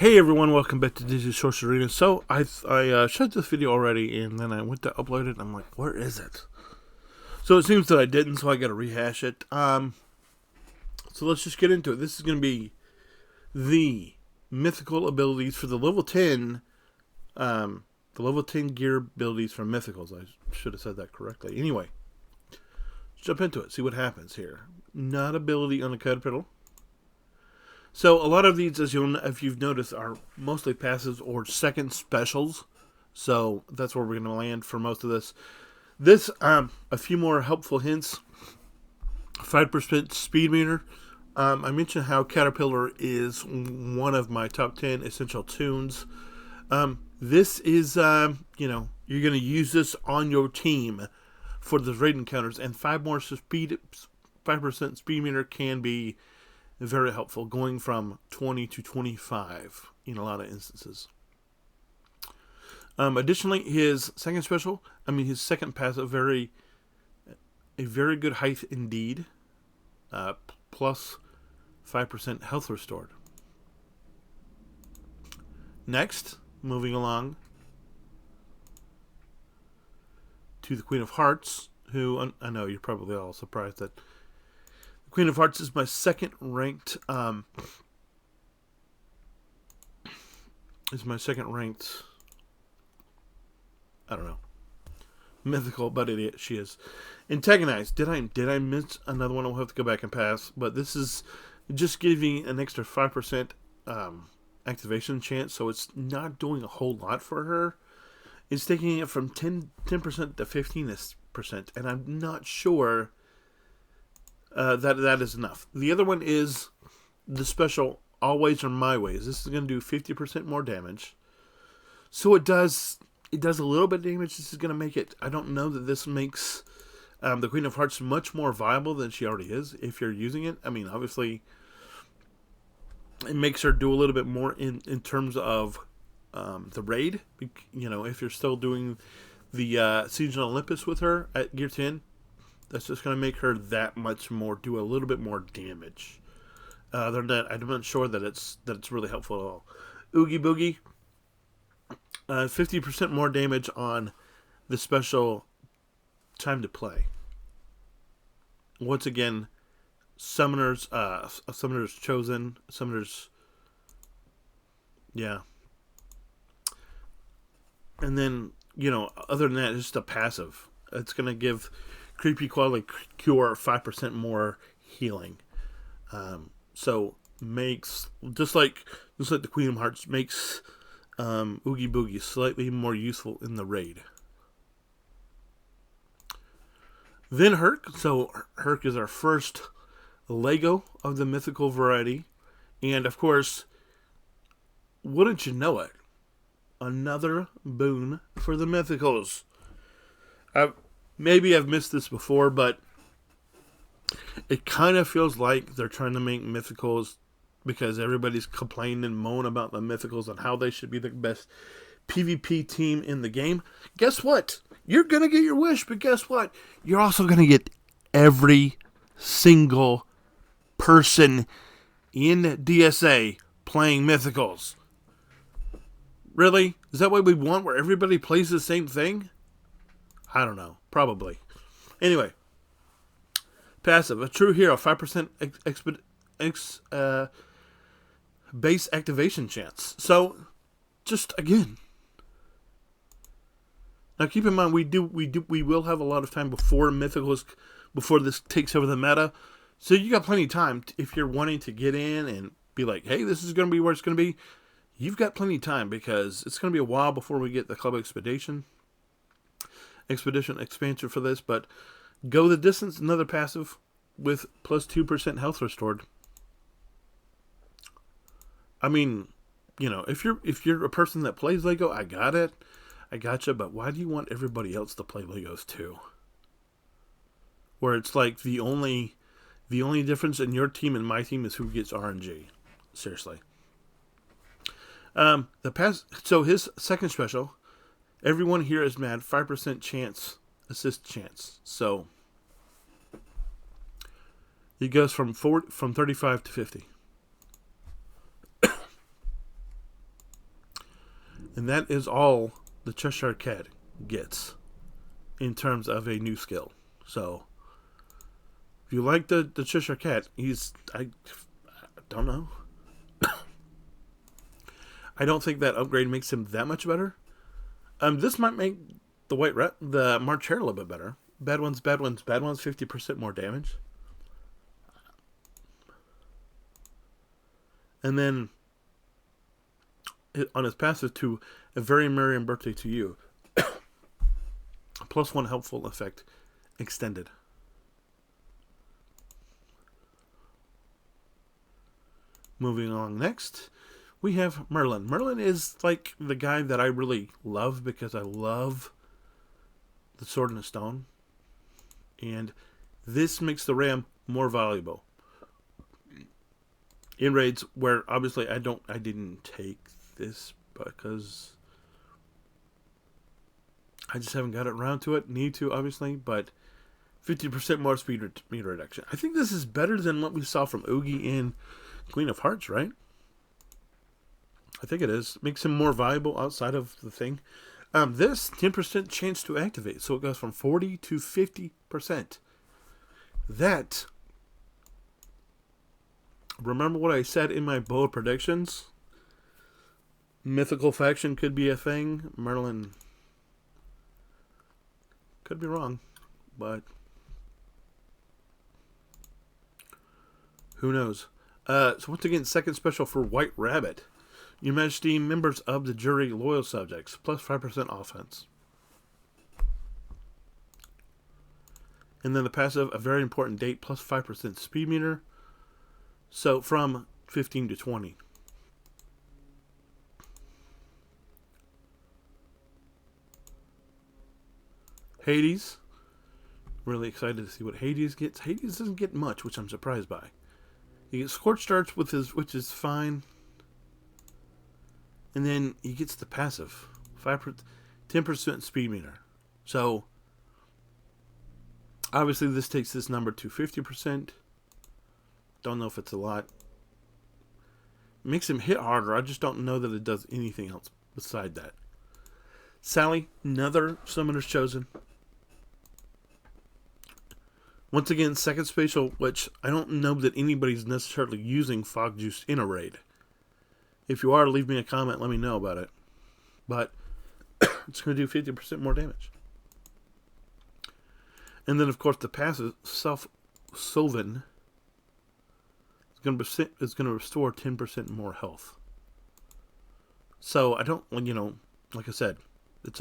Hey everyone, welcome back to Disney Sorcerer. So I shot this video already, and then I went to upload it. And I'm like, where is it? So it seems that I didn't, so I got to rehash it. So let's just get into it. This is going to be the mythical abilities for the level 10, the level 10 gear abilities for Mythicals. I should have said that correctly. Anyway, let's jump into it. See what happens here. Not ability on the caterpillar. So a lot of these, if you've noticed, are mostly passives or second specials. So that's where we're going to land for most of this. A few more helpful hints. 5% speed meter. I mentioned how Caterpillar is one of my top 10 essential tunes. This is, you're going to use this on your team for the raid encounters, and 5% speed meter can be very helpful, going from 20 to 25 in a lot of instances. Additionally, his second passive, a very good height indeed, plus 5% health restored. Next, moving along to the Queen of Hearts, who I know you're probably all surprised that Queen of Hearts is my second ranked I don't know, mythical, but she is. Antagonized. Did I miss another one? I'll have to go back and pass. But this is just giving an extra 5% activation chance, so it's not doing a whole lot for her. It's taking it from 10% to 15%, and I'm not sure that is enough. The other one is the special Always or My Ways. This is going to do 50% more damage. So it does a little bit of damage. This is going to make it, I don't know that this makes the Queen of Hearts much more viable than she already is if you're using it. I mean, obviously, it makes her do a little bit more in terms of the raid. If you're still doing the Siege on Olympus with her at Gear 10, that's just going to make her that much more, do a little bit more damage. Other than that, I'm not sure that it's really helpful at all. Oogie Boogie, 50% more damage on the special Time to Play. Once again, Summoner's Chosen, yeah. And then, other than that, it's just a passive. It's going to give Creepy Quality Cure 5% more healing. So makes just like the Queen of Hearts makes Oogie Boogie slightly more useful in the raid. Then Herc. So Herc is our first Lego of the mythical variety, and of course, wouldn't you know it, another boon for the Mythicals. Maybe I've missed this before, but it kind of feels like they're trying to make Mythicals, because everybody's complaining and moan about the Mythicals and how they should be the best PvP team in the game. Guess what? You're going to get your wish, but guess what? You're also going to get every single person in DSA playing Mythicals. Really? Is that what we want, where everybody plays the same thing? I don't know. Probably. Anyway. Passive. A true hero. 5% base activation chance. So, just again. Now keep in mind, we will have a lot of time before Mythicals, before this takes over the meta. So you got plenty of time if you're wanting to get in and be like, hey, this is going to be where it's going to be. You've got plenty of time, because it's going to be a while before we get the Club Expedition expansion for this, but Go the Distance, another passive with plus 2% health restored. I mean, if you're a person that plays Lego, I got it. I gotcha, but why do you want everybody else to play Legos too? Where it's like the only difference in your team and my team is who gets RNG. Seriously. So his second special, everyone here is mad, 5% assist chance. So it goes from 35 to 50. And that is all the Cheshire Cat gets in terms of a new skill. So, if you like the Cheshire Cat, I don't know. I don't think that upgrade makes him that much better. This might make the March Hare a little bit better. Bad ones, 50% more damage. And then, on his passive to a very merry birthday to you. +1 helpful effect extended. Moving along next, we have Merlin. Merlin is like the guy that I really love because I love the Sword in the Stone. And this makes the ram more valuable. In raids where obviously I didn't take this because I just haven't got around to it. Need to, obviously, but 50% more speed reduction. I think this is better than what we saw from OOGIE in Queen of Hearts, right? I think it is. Makes him more viable outside of the thing. This 10% chance to activate, so it goes from 40 to 50%. That, remember what I said in my bold predictions? Mythical faction could be a thing. Merlin could be wrong, but who knows? So once again, second special for White Rabbit. Your Majesty, members of the jury, loyal subjects, +5% offense. And then the passive, a very important date, +5% speed meter. So from 15 to 20. Hades. Really excited to see what Hades gets. Hades doesn't get much, which I'm surprised by. He gets Scorched Darts with his, which is fine. And then he gets the passive, 10% speed meter. So obviously this takes this number to 50%. Don't know if it's a lot. It makes him hit harder. I just don't know that it does anything else beside that. Sally, another Summoner's Chosen. Once again, second special, which I don't know that anybody's necessarily using Fog Juice in a raid. If you are, leave me a comment, let me know about it. But it's going to do 50% more damage. And then, of course, the passive, Sylvan, is going to restore 10% more health. So, I don't, you know, like I said, it's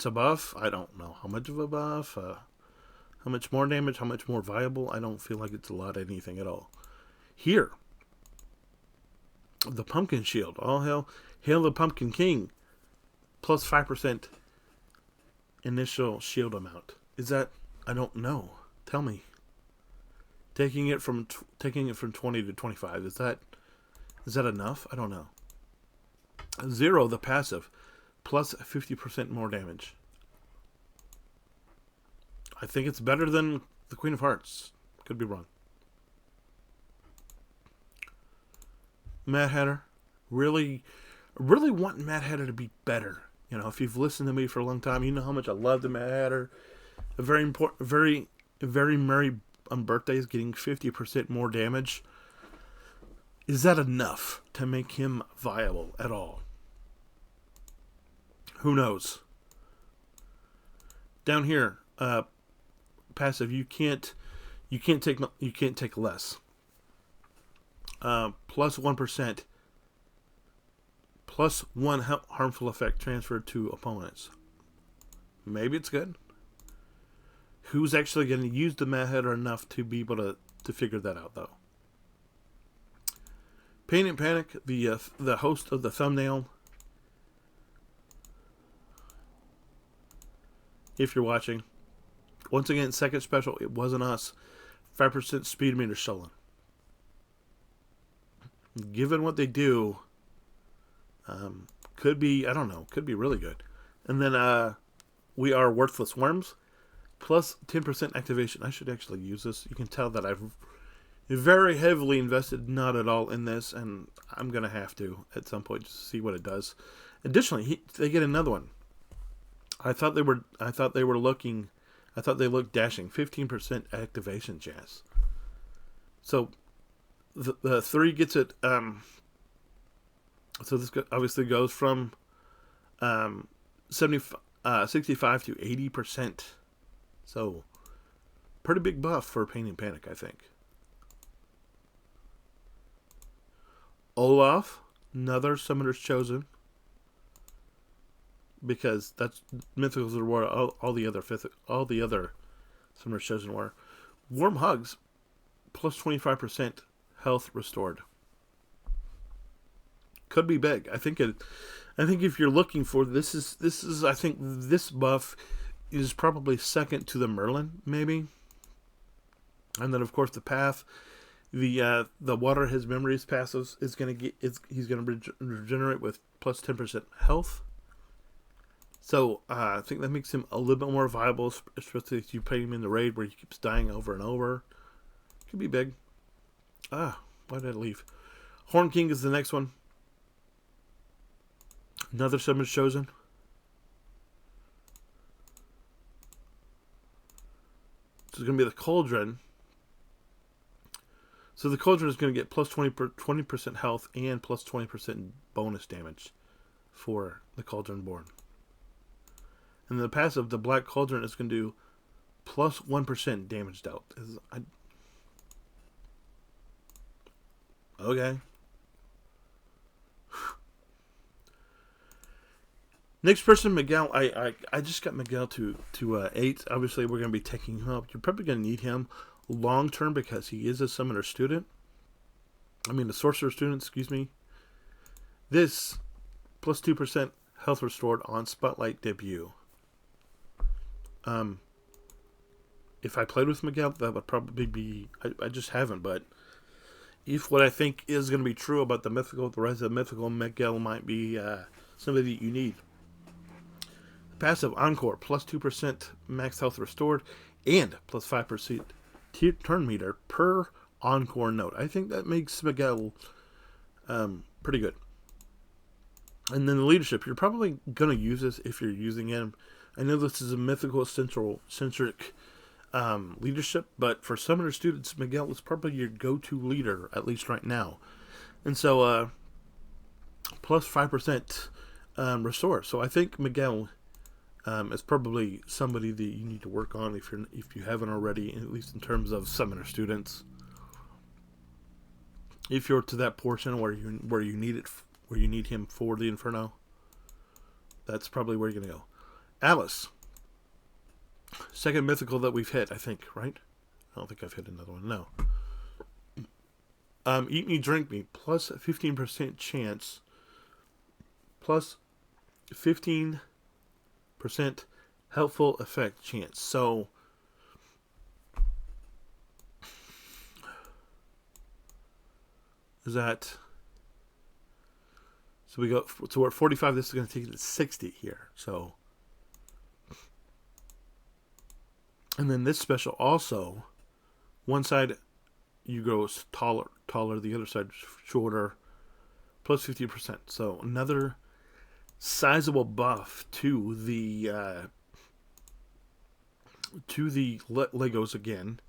a buff. I don't know how much of a buff, how much more damage, how much more viable. I don't feel like it's a lot of anything at all. Here, the Pumpkin Shield. All hail the Pumpkin King. +5% initial shield amount. Is that, I don't know. Tell me. Taking it from 20 to 25. Is that enough? I don't know. 0, the passive, +50% more damage. I think it's better than the Queen of Hearts. Could be wrong. Mad Hatter. Really want Mad Hatter to be better. You know, if you've listened to me for a long time, you know how much I love the Mad Hatter. A very important, very merry on birthdays, getting 50% more damage. Is that enough to make him viable at all? Who knows? Down here, passive, you can't take less. +1%, +1 harmful effect transferred to opponents. Maybe it's good. Who's actually going to use the Mad Hatter enough to be able to figure that out, though? Pain and Panic, the host of the thumbnail. If you're watching, once again, second special. It wasn't us. 5% speed meter stolen. Given what they do, could be, I don't know, could be really good. And then we are Worthless Worms, +10% activation. I should actually use this. You can tell that I've Very heavily invested, not at all in this, and I'm gonna have to at some point just see what it does. Additionally, they get another one. I thought they looked dashing. 15% activation chance. So the 3 gets it. So this obviously goes from 65 to 80%. So pretty big buff for Pain and Panic, I think. Olaf, another Summoner's Chosen. Because that's Mythicals are where all the other Summoner's Chosen were. Warm Hugs, plus 25% health restored. Could be big. I think if you're looking for this is I think this buff is probably second to the Merlin, maybe. And then of course the path, the Water His Memories passive is he's gonna regenerate with plus 10% health. So I think that makes him a little bit more viable, especially if you play him in the raid where he keeps dying over and over. Could be big. Why did I leave? Horn King is the next one. Another Summoner's Chosen. This is going to be the Cauldron. So the Cauldron is going to get plus 20% health and plus 20% bonus damage for the Cauldron Born. And the passive, the Black Cauldron, is going to do plus 1% damage dealt. Okay. Next person, Miguel. I just got Miguel to 8. Obviously, we're going to be taking him up. You're probably going to need him long term because he is a Summoner student. I mean, a Sorcerer student, excuse me. This, plus 2% health restored on Spotlight debut. If I played with Miguel, that would probably be... I just haven't, but if what I think is going to be true about the rest of the Mythical, Miguel might be somebody that you need. Passive Encore, plus 2% max health restored, and plus 5% turn meter per Encore note. I think that makes Miguel pretty good. And then the Leadership, you're probably going to use this if you're using him. I know this is a Mythical centric leadership, but for Summoner students, Miguel is probably your go-to leader, at least right now. And so, plus 5% restore. So I think Miguel is probably somebody that you need to work on if you haven't already, at least in terms of Summoner students. If you're to that portion where you need him for the Inferno, that's probably where you're gonna go. Alice, second Mythical that we've hit, I think, right? I don't think I've hit another one. No. Eat Me, Drink Me, plus 15% chance, plus 15% helpful effect chance. So is that... So we're at 45. This is going to take it to 60 here. So, and then this special also, one side you go taller, the other side shorter, plus 50%. So another sizable buff to the Legos again.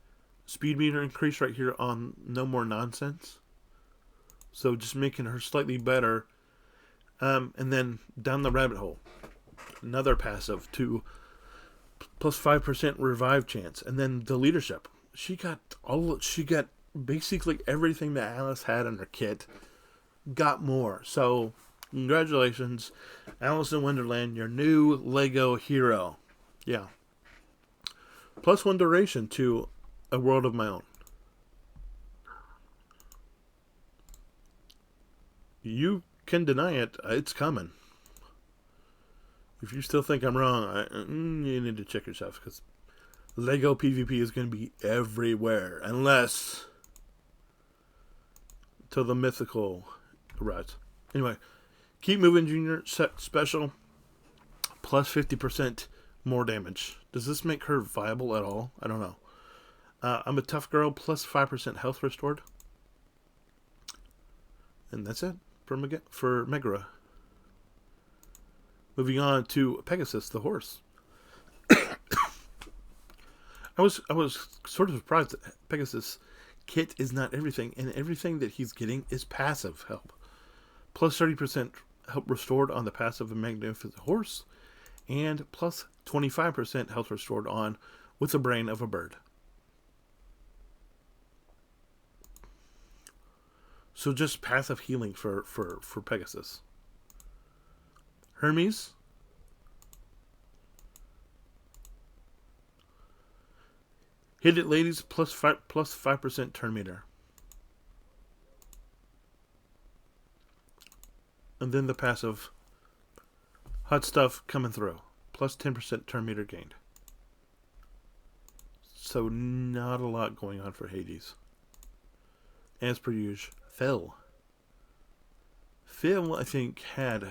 Speed meter increase right here on No More Nonsense. So just making her slightly better. And then down the rabbit hole, another passive to plus 5% revive chance. And then the Leadership, she got basically everything that Alice had in her kit, got more. So congratulations, Alice in Wonderland, your new Lego hero. Yeah. Plus 1 duration to A World of My Own. You can deny it. It's coming. If you still think I'm wrong, you need to check yourself, because Lego PvP is going to be everywhere, unless till the Mythical arrives. Anyway, Keep Moving Junior set special, plus 50% more damage. Does this make her viable at all? I don't know. I'm a tough girl, plus 5% health restored. And that's it for Megara. Moving on to Pegasus, the horse. I was sort of surprised that Pegasus kit is not everything, and everything that he's getting is passive help. Plus 30% help restored on the passive of Magnificent Horse, and plus 25% health restored on With the Brain of a Bird. So just passive healing for Pegasus. Hermes. Hit it, ladies, plus 5% turn meter. And then the passive hot stuff coming through. Plus 10% turn meter gained. So not a lot going on for Hades. As per usual. Phil, I think, had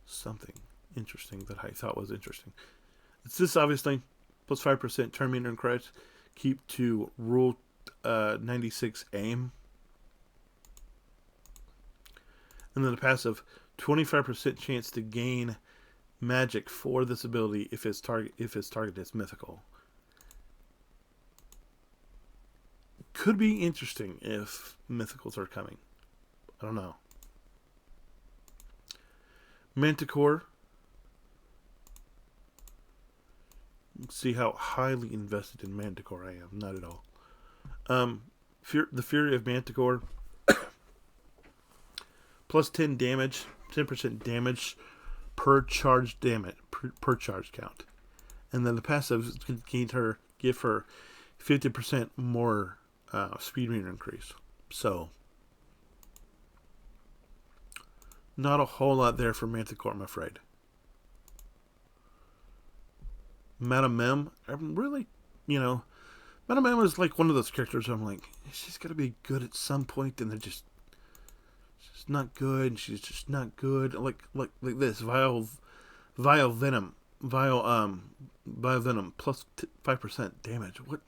something interesting that I thought was interesting. It's this, obviously. Plus 5% turn meter and credits. Keep to Rule 96 aim. And then the passive, 25% chance to gain magic for this ability if its target is mythical. Could be interesting if mythicals are coming. I don't know. Manticore. Let's see how highly invested in Manticore I am. Not at all. The Fury of Manticore. Plus 10 damage. 10% damage per charge per charge count. And then the passive give her 50% more speed meter increase. So not a whole lot there for Manticore, I'm afraid. Madame Mem, I'm really, Madame Mem is like one of those characters I'm like, she's got to be good at some point, and she's not good. She's just not good. Like this Vile Venom plus 5% damage. What?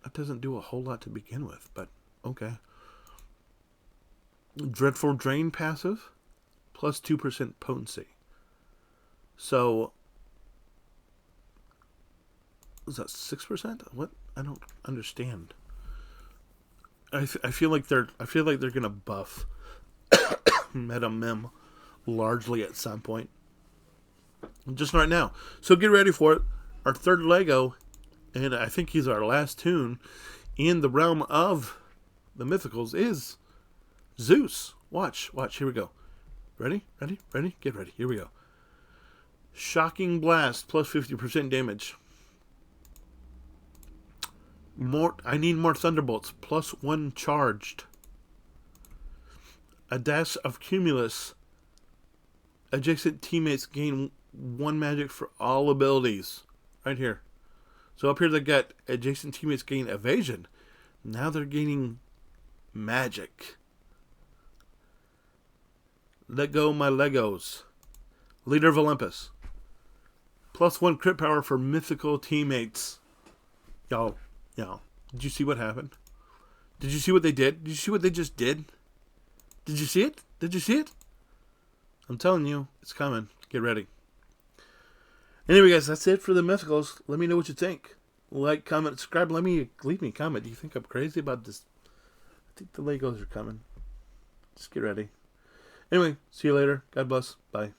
That doesn't do a whole lot to begin with, but okay. Dreadful Drain passive, plus 2% potency. So, is that 6%? What? I don't understand. I feel like they're gonna buff Madame Mem largely at some point. Just right now. So get ready for it. Our third Lego, and I think he's our last tune in the realm of the Mythicals, is Zeus. Watch. Here we go. Ready? Get ready. Here we go. Shocking Blast, plus 50% damage. I need more Thunderbolts, plus 1 charged. A dash of Cumulus. Adjacent teammates gain 1 magic for all abilities. Right here. So up here they got adjacent teammates gain evasion. Now they're gaining magic. Let go my Legos. Leader of Olympus. Plus 1 crit power for mythical teammates. Y'all, did you see what happened? Did you see what they did? Did you see what they just did? Did you see it? I'm telling you, it's coming. Get ready. Anyway, guys, that's it for the Mythicals. Let me know what you think. Like, comment, subscribe. Leave me a comment. Do you think I'm crazy about this? I think the Legos are coming. Just get ready. Anyway, see you later. God bless. Bye.